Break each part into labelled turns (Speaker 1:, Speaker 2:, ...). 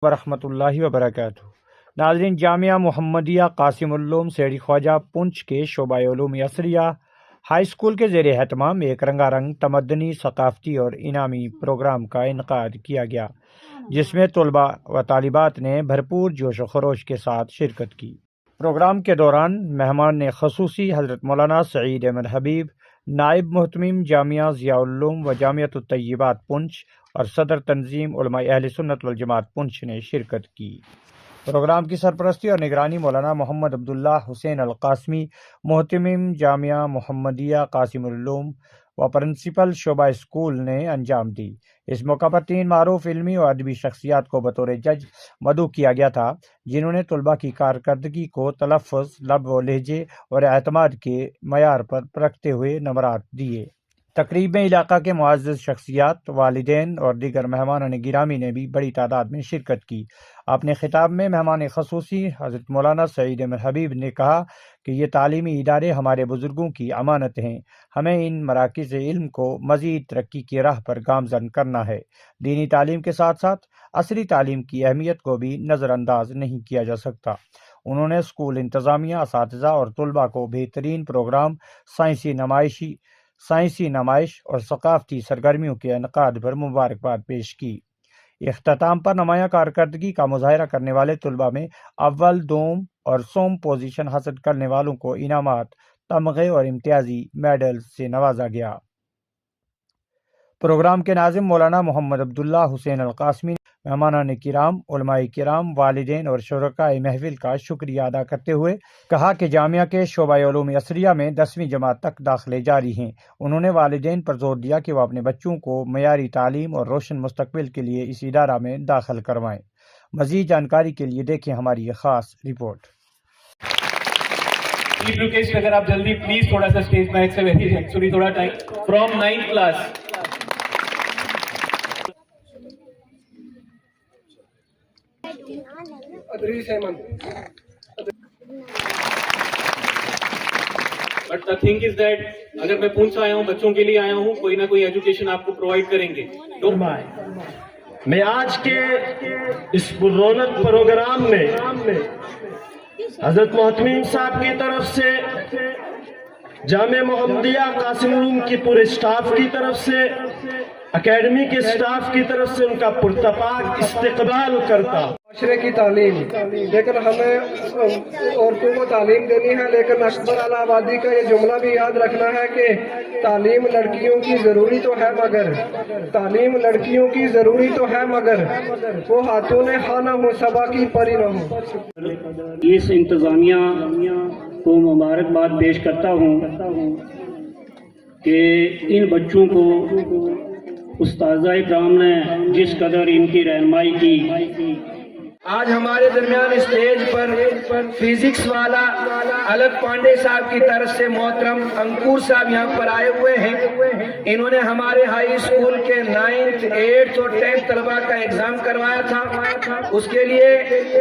Speaker 1: ورحمۃ اللہ وبرکاتہ۔ ناظرین، جامعہ محمدیہ قاسم العلوم سیڑھی خواجہ پونچھ کے شعبہ علوم عصریہ ہائی اسکول کے زیر اہتمام ایک رنگا رنگ تمدنی، ثقافتی اور انعامی پروگرام کا انعقاد کیا گیا، جس میں طلباء و طالبات نے بھرپور جوش و خروش کے ساتھ شرکت کی۔ پروگرام کے دوران مہمان خصوصی حضرت مولانا سعید احمد حبیب، نائب محتمم جامعہ ضیاء العلوم و جامعۃ الطیبات پونچھ اور صدر تنظیم علماء اہل سنت والجماعت پونچھ نے شرکت کی۔ پروگرام کی سرپرستی اور نگرانی مولانا محمد عبداللہ حسین القاسمی، محتمم جامعہ محمدیہ قاسم العلوم و پرنسپل شعبہ اسکول نے انجام دی۔ اس موقع پر 3 معروف علمی و ادبی شخصیات کو بطور جج مدعو کیا گیا تھا، جنہوں نے طلباء کی کارکردگی کو تلفظ، لب و لہجے اور اعتماد کے معیار پر پرکھتے ہوئے نمرات دیے۔ تقریب میں علاقہ کے معزز شخصیات، والدین اور دیگر مہمانان گرامی نے بھی بڑی تعداد میں شرکت کی۔ اپنے خطاب میں مہمان خصوصی حضرت مولانا سعید احمد حبیب نے کہا کہ یہ تعلیمی ادارے ہمارے بزرگوں کی امانت ہیں، ہمیں ان مراکز علم کو مزید ترقی کی راہ پر گامزن کرنا ہے۔ دینی تعلیم کے ساتھ ساتھ عصری تعلیم کی اہمیت کو بھی نظر انداز نہیں کیا جا سکتا۔ انہوں نے اسکول انتظامیہ، اساتذہ اور طلباء کو بہترین پروگرام، سائنسی نمائش اور ثقافتی سرگرمیوں کے انعقاد پر مبارکباد پیش کی۔ اختتام پر نمایاں کارکردگی کا مظاہرہ کرنے والے طلباء میں اول، دوم اور سوم پوزیشن حاصل کرنے والوں کو انعامات، تمغے اور امتیازی میڈل سے نوازا گیا۔ پروگرام کے ناظم مولانا محمد عبداللہ حسین القاسمی نے مہمانان کرام، علماء کرام، والدین اور شرکائے محفل کا شکریہ ادا کرتے ہوئے کہا کہ جامعہ کے شعبہ علوم عصریہ میں 10ویں جماعت تک داخلے جاری ہیں۔ انہوں نے والدین پر زور دیا کہ وہ اپنے بچوں کو معیاری تعلیم اور روشن مستقبل کے لیے اس ادارہ میں داخل کروائیں۔ مزید جانکاری کے لیے دیکھیں ہماری یہ خاص رپورٹ۔
Speaker 2: اگر آپ جلدی پلیز تھوڑا سا اسٹیج بیک سے ایکچولی تھوڑا time from 9th class. But the thing is that اگر میں پونچھ آیا ہوں، بچوں کے لیے آیا ہوں، کوئی نہ کوئی ایجوکیشن آپ کو پرووائڈ کریں گے۔
Speaker 3: میں آج کے اس رونق پروگرام میں حضرت محتمم صاحب کی طرف سے، جامعہ محمدیہ قاسم العلوم کی پورے سٹاف کی طرف سے، اکیڈمی کے سٹاف کی طرف سے ان کا پرتپاک استقبال کرتا ہوں۔
Speaker 4: معاشرے کی تعلیم، لیکن ہمیں عورتوں کو تعلیم دینی ہے، لیکن اکبر اعلی آبادی کا یہ جملہ بھی یاد رکھنا ہے کہ تعلیم لڑکیوں کی ضروری تو ہے مگر تعلیم لڑکیوں کی ضروری تو ہے مگر وہ ہاتھوں نے خانہ ہو صبا کی پری نہ ہو۔
Speaker 5: اس انتظامیہ کو مبارکباد پیش کرتا ہوں کہ ان بچوں کو استاذہ اکرام نے جس قدر ان کی رہنمائی کی۔
Speaker 4: آج ہمارے درمیان اسٹیج پر فزکس والا الگ پانڈے صاحب کی طرف سے محترم انکور صاحب یہاں پر آئے ہوئے ہیں۔ انہوں نے ہمارے ہائی اسکول کے 9th 8th اور 10th طلباء کا ایگزام کروایا تھا۔ اس کے لیے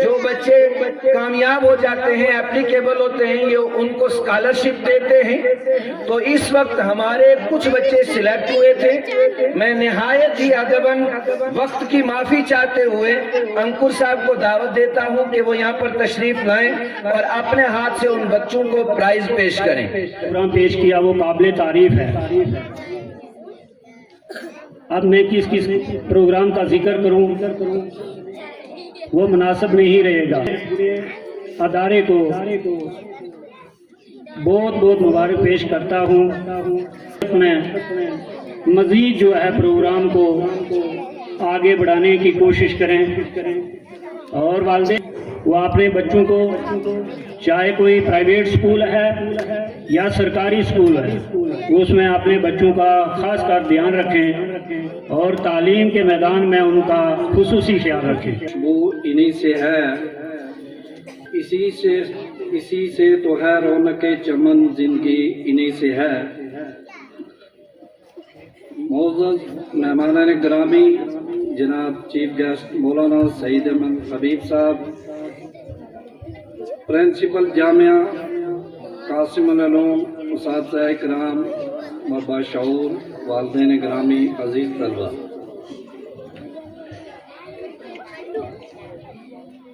Speaker 4: جو بچے کامیاب ہو جاتے ہیں، اپلیکیبل ہوتے ہیں، یہ ان کو اسکالرشپ دیتے ہیں۔ تو اس وقت ہمارے کچھ بچے سلیکٹ ہوئے تھے۔ میں نہایت ہی ادباً وقت کی معافی چاہتے ہوئے انکور صاحب کو دعوت دیتا ہوں کہ وہ یہاں پر تشریف لائیں اور اپنے ہاتھ سے ان بچوں کو پرائز پیش کریں۔
Speaker 5: پروگرام پیش کیا وہ قابل تعریف ہے۔ اب میں کس پروگرام کا ذکر کروں وہ مناسب نہیں رہے گا۔ ادارے کو بہت بہت مبارک پیش کرتا ہوں۔ میں مزید جو ہے پروگرام کو آگے بڑھانے کی کوشش کریں، اور والدین وہ اپنے بچوں کو، چاہے کوئی پرائیویٹ سکول ہے یا سرکاری سکول ہے، وہ اس میں اپنے بچوں کا خاص کر دھیان رکھیں اور تعلیم کے میدان میں ان کا خصوصی خیال رکھیں۔
Speaker 6: وہ انہی سے ہے، اسی سے تو ہے رونق چمن، زندگی انہی سے ہے۔ معزز مہمانان گرامی، جناب چیف گیسٹ مولانا سعید احمد حبیب صاحب، پرنسپل جامعہ قاسم العلوم، اساتذہ اکرام و باشعور والدین گرامی، عزیز طلبہ،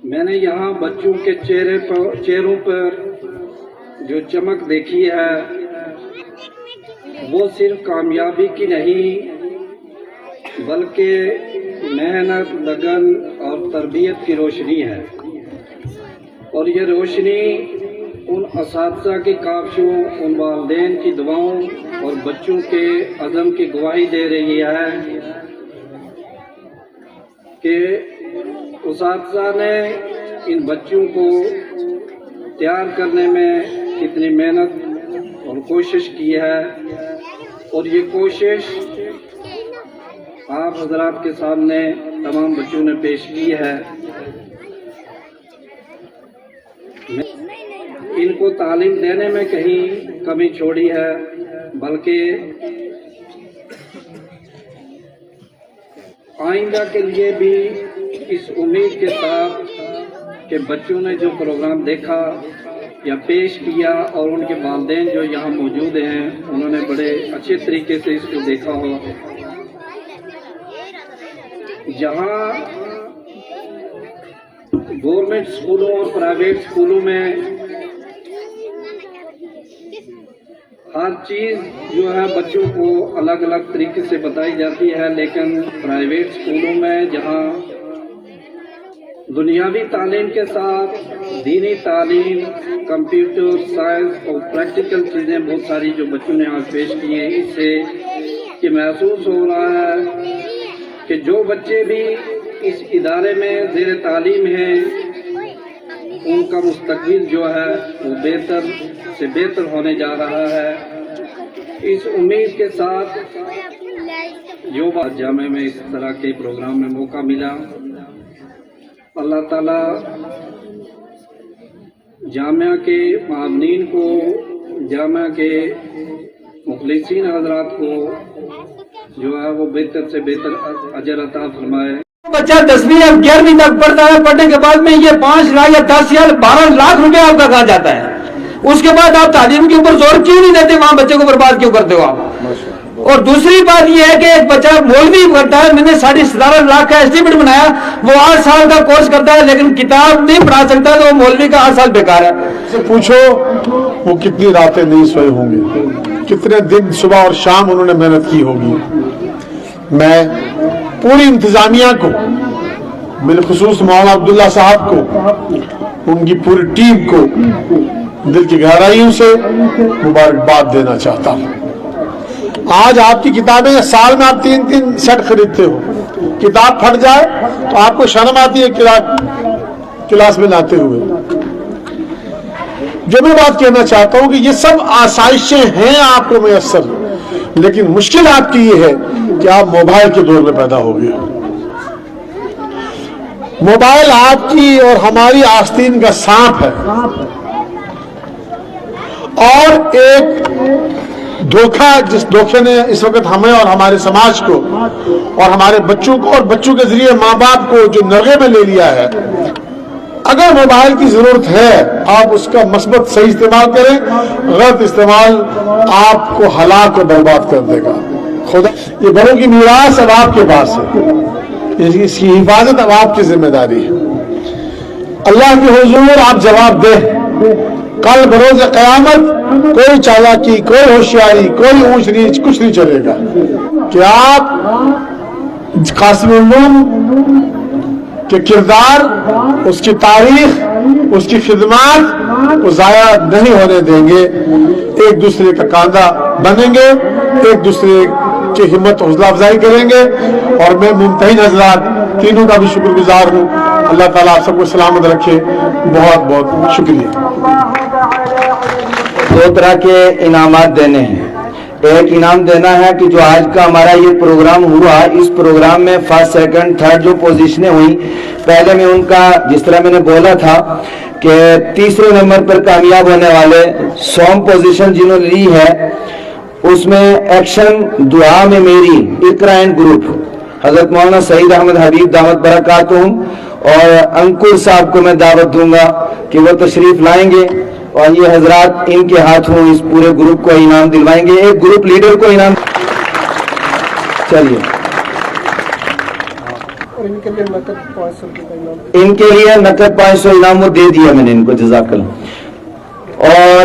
Speaker 6: मैंने यहाँ बच्चों के चेहरों पर जो चमक देखी है वो सिर्फ कामयाबी की नहीं बल्कि मेहनत, लगन और तरबियत की रोशनी है। और ये रोशनी उन असातिज़ा की काविशों, उन वालिदैन की दुआओं और बच्चों के अज़म की गवाही दे रही है कि असातिज़ा ने इन बच्चों को तैयार करने में कितनी मेहनत और कोशिश की है। और ये कोशिश आप हजरात के सामने तमाम बच्चों ने पेश की है। इनको तालीम देने में कहीं कमी छोड़ी है, बल्कि आइंदा के लिए भी इस उम्मीद के साथ कि बच्चों ने जो प्रोग्राम देखा या पेश किया और उनके वालिदैन जो यहाँ मौजूद हैं उन्होंने बड़े अच्छे तरीके से इसको देखा हो। जहाँ गवर्नमेंट स्कूलों और प्राइवेट स्कूलों में हर चीज़ जो है बच्चों को अलग अलग तरीके से बताई जाती है, लेकिन प्राइवेट स्कूलों में जहाँ दुनियावी तालीम के साथ दीनी तालीम, कंप्यूटर साइंस और प्रैक्टिकल चीज़ें बहुत सारी जो बच्चों ने आज पेश की हैं, इससे ये महसूस हो रहा है कि जो बच्चे भी इस इदारे में ज़ेर तालीम हैं उनका मुस्तकबिल जो है वो बेहतर से बेहतर होने जा रहा है। इस उम्मीद के साथ जो बात जामे में इस तरह के प्रोग्राम में मौका मिला, अल्लाह ताला जामिया के मामनीन को, जामिया के मुखलिसीन हजरात को जो है वो बेहतर से बेहतर अजर अता फरमाए।
Speaker 7: बच्चा 10वीं या 11वीं तक पढ़ता है, पढ़ने के बाद में ये 5 लाख या 10 या 12 लाख रुपए आपका कहाँ जाता है? उसके बाद आप तालीम के ऊपर जोर क्यों नहीं देते? वहां बच्चे को बर्बाद क्यों करते हो आप? और दूसरी बात यह है कि एक बच्चा मौलवी करता है, मैंने 17.5 लाख का एस्टीमेट बनाया, वो 8 साल का कोर्स करता है लेकिन किताब नहीं पढ़ा सकता, तो वो मौलवी का 8 साल बेकार है।
Speaker 8: से पूछो वो कितनी रातें नहीं सोए होंगे, कितने दिन सुबह और शाम उन्होंने मेहनत की होगी। मैं पूरी इंतजामिया को, बिलखुसूस मौलाना अब्दुल्ला साहब को, उनकी पूरी टीम को दिल की गहराइयों से मुबारकबाद देना चाहता हूँ। आज आपकी किताबें साल में आप 3-3 सेट खरीदते हो, किताब फट जाए तो आपको शर्म आती है क्लास में लाते हुए। जो मैं बात कहना चाहता हूं कि ये सब आसाइशें हैं आपको मैसर, लेकिन मुश्किल आपकी ये है कि आप मोबाइल के दौर में पैदा हो गए। मोबाइल आपकी और हमारी आस्तीन का सांप है और एक धोखा, जिस धोखे ने इस वक्त हमें और हमारे समाज को और हमारे बच्चों को और बच्चों के जरिए माँ बाप को जो नरगे में ले लिया है। अगर मोबाइल की जरूरत है, आप उसका मस्बत सही इस्तेमाल करें, गलत इस्तेमाल आपको हलाक और बर्बाद कर देगा। खुदा, ये बड़ों की मीरास अब आपके पास है, इसकी हिफाजत अब आपकी जिम्मेदारी है। अल्लाह के हुजूर आप जवाब दें। कल बरोज क़यामत कोई चालाकी, कोई होशियारी, कोई ऊंच नीच कुछ नहीं चलेगा कि आप कासिम उल्लूम के किरदार, उसकी तारीख, उसकी खिदमत को जाया नहीं होने देंगे। एक दूसरे का कांधा बनेंगे, एक दूसरे की हिम्मत हौसला अफजाई करेंगे। और मैं मुमतहिन हजरात तीनों का भी शुक्रगुजार हूँ। अल्लाह ताला आप सबको सलामत रखे। बहुत बहुत शुक्रिया।
Speaker 9: 2 तरह के इनामात देने हैं। एक इनाम देना है कि जो आज का हमारा ये प्रोग्राम हुआ, इस प्रोग्राम में फर्स्ट, सेकंड, थर्ड जो पोजीशनें हुई, पहले में उनका जिस तरह मैंने बोला था कि तीसरे नंबर पर कामयाब होने वाले 100 पोजीशन जिन्होंने ली है, उसमें एक्शन दुआ में मेरी इकरा एंड ग्रुप हजरत मौलाना सईद अहमद हबीब दामत बरकातुहुम और अंकुर साहब को मैं दावत दूंगा कि वो तशरीफ लाएंगे और ये हजरात इनके हाथों इस पूरे ग्रुप को इनाम दिलवाएंगे। एक ग्रुप लीडर को इनाम। चलिए इनके लिए नकद 500 इनाम वो दे दिया मैंने इनको, जज़ाकल्लाह। और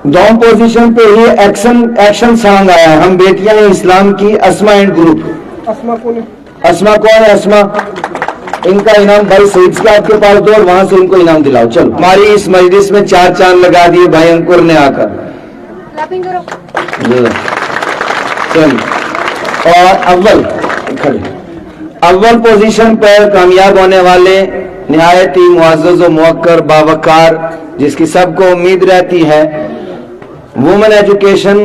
Speaker 9: दोनों पोजीशन पे ही एक्शन सॉन्ग आया है, हम बेटियां हैं इस्लाम की, अस्मा एंड ग्रुप। अस्मा कौन है? अस्मा, इनका इनाम भाई सईद साहब के पास दो और वहां से इनको इनाम दिलाओ। चलो, हमारी इस मजलिस में 4 चांद लगा दिए भाई अंकुर ने आकर। चलो, और अव्वल पोजीशन पर कामयाब होने वाले निहायत ही मुअज़्ज़ज़ व मुवक्कर बावकार, जिसकी सबको उम्मीद रहती है, वुमेन एजुकेशन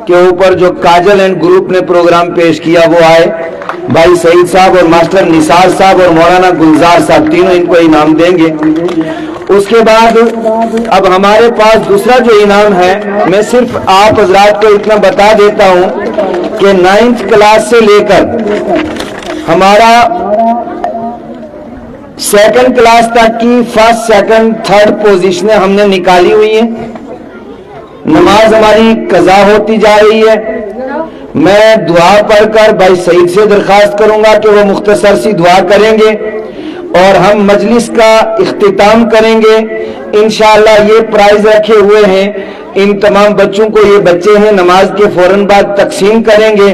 Speaker 9: के ऊपर जो काजल एंड ग्रुप ने प्रोग्राम पेश किया, वो आए भाई सईद साहब और मास्टर निसार साहब और मौलाना गुलजार साहब, तीनों इनको इनाम देंगे। उसके बाद अब हमारे पास दूसरा जो इनाम है, मैं सिर्फ आप हजरात को इतना बता देता हूं कि 9th क्लास से लेकर हमारा 2nd क्लास तक की 1st, 2nd, 3rd पोजीशनें हमने निकाली हुई हैं। नमाज हमारी कज़ा होती जा रही है। मैं दुआ पढ़कर भाई सईद से दरखास्त करूंगा कि वो मुख्तसर सी दुआ करेंगे और हम मजलिस का इख्तिताम करेंगे। इंशाअल्लाह ये प्राइज रखे हुए हैं, इन तमाम बच्चों को, ये बच्चे हैं, नमाज के फौरन बाद तकसीम करेंगे।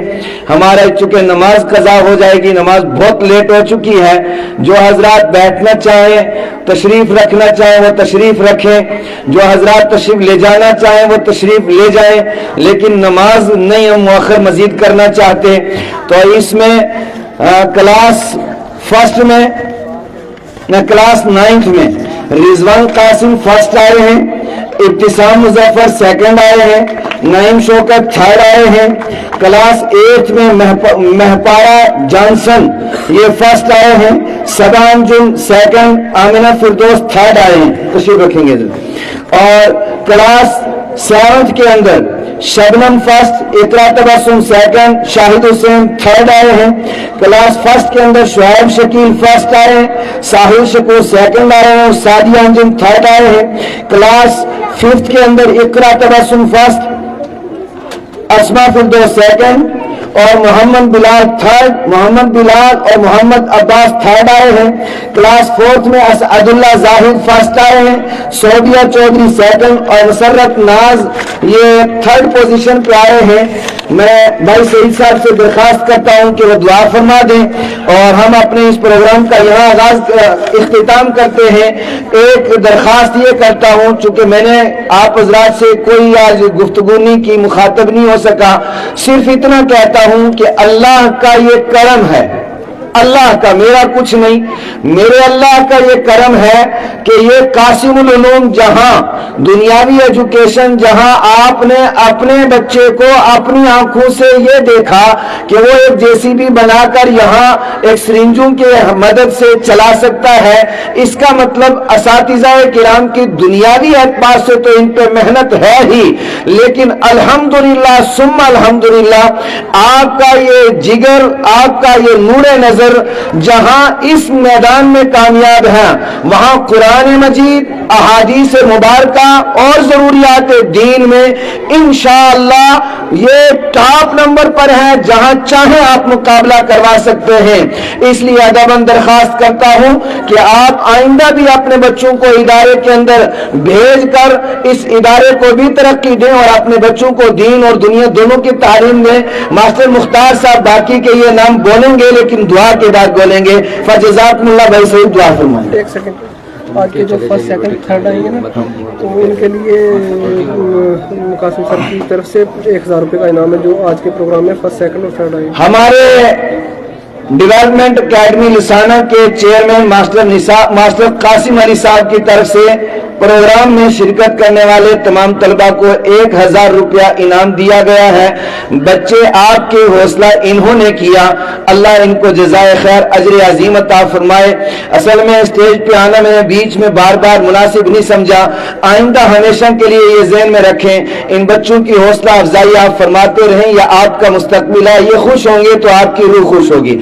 Speaker 9: हमारा चूंकि नमाज कज़ा हो जाएगी, नमाज बहुत लेट हो चुकी है। जो हजरात बैठना चाहें, तशरीफ रखना चाहें, वो तशरीफ रखें। जो हजरात तशरीफ ले जाना चाहें, वो तशरीफ ले जाएं, लेकिन नमाज नहीं हम मुअख्खर मजीद करना चाहते। तो इसमें क्लास 1st में, क्लास 9th में रिजवान कासिम 1st आए हैं, इब्तिसाम मुजफ्फर 2nd आए हैं, नईम शौकत 3rd आए हैं। क्लास 8th में महपारा जॉनसन ये 1st आए हैं, सबा अंजुम 2nd, आमिना फिरदौस 3rd आए हैं, तशरीफ रखेंगे। और क्लास 7th के अंदर शबनम 1st, इकरा तबस्सुम 2nd, शाहिद हुसैन 3rd आए हैं। क्लास 1st के अंदर शुआइब शकील 1st आए हैं, साहिल शकूर 2nd आए हैं और सादिया अंजुम 3rd आए हैं। क्लास 5th के अंदर इकरा तबस्सुम 1st, अस्मा फिरदौस 2nd और मोहम्मद बिलाल 3rd, मोहम्मद बिलाल और मोहम्मद अब्बास 3rd आए हैं। क्लास 4th में असदुल्ला जाहिद 1st आए हैं, सोबिया चौधरी 2nd और मुसर्रत नाज ये 3rd पोजीशन पे आए हैं। मैं भाई सईद साहब से दरखास्त करता हूं कि वो दुआ फरमा दें और हम अपने इस प्रोग्राम का यहाँ आगाज इख्तिताम करते हैं। एक दरखास्त ये करता हूं, चूंकि मैंने आप हजरात से कोई आज गुफ्तगू नहीं की, मुखातब नहीं हो सका, सिर्फ इतना कहता हूं कि अल्लाह का ये करम है, अल्लाह का, मेरा कुछ नहीं, मेरे अल्लाह का ये करम है कि ये कासिमुल उलूम जहां दुनियावी एजुकेशन, जहां आपने अपने बच्चे को अपनी आंखों से ये देखा कि वो एक जेसीबी बनाकर यहाँ एक सिरिंजों के मदद से चला सकता है, इसका मतलब असातिज़ा किराम की दुनियावी एतबार से तो इन पे मेहनत है ही, लेकिन अल्हम्दुलिल्लाह सुम्मा अल्हम्दुलिल्लाह आपका ये जिगर, आपका ये नूरे नजर जहां इस मैदान में कामयाब है, वहां कुरान मजीद, अहादीस मुबारका और जरूरियात दीन में इंशाअल्लाह ये टॉप नंबर पर है, जहां चाहे आप मुकाबला करवा सकते हैं। इसलिए अदबन दरखास्त करता हूं कि आप आइंदा भी अपने बच्चों को इदारे के अंदर भेज कर इस इदारे को भी तरक्की दें और अपने बच्चों को दीन और दुनिया दोनों की तालीम दें। मास्टर मुख्तार साहब बाकी के ये नाम बोलेंगे, लेकिन दुआ के बाद बोलेंगे। फजज़ाकुमुल्लाह भाई सही दुआ फरमाएं।
Speaker 10: एक सेकंड, आज के जो 1st, 2nd, 3rd आएंगे ना, तो उनके लिए कासिम सर की तरफ से 1000 रुपये का इनाम है, जो आज के प्रोग्राम में 1st, 2nd और 3rd आएंगे।
Speaker 9: हमारे डेवलपमेंट अकेडमी लिसाना के चेयरमैन मास्टर कासिम अली साहब की तरफ से प्रोग्राम में शिरकत करने वाले तमाम तलबा को 1000 रुपया इनाम दिया गया है। बच्चे आपके हौसला इन्होंने किया, अल्लाह इनको जज़ाए खैर अजर अजीम अता फरमाए। असल में स्टेज पे आना मैंने बीच में बार बार मुनासिब नहीं समझा, आइंदा हमेशा के लिए ये ज़हन में रखें, इन बच्चों की हौसला अफजाई आप फरमाते रहें, या आपका मुस्तकबिल है, ये खुश होंगे तो आपकी रूह खुश होगी।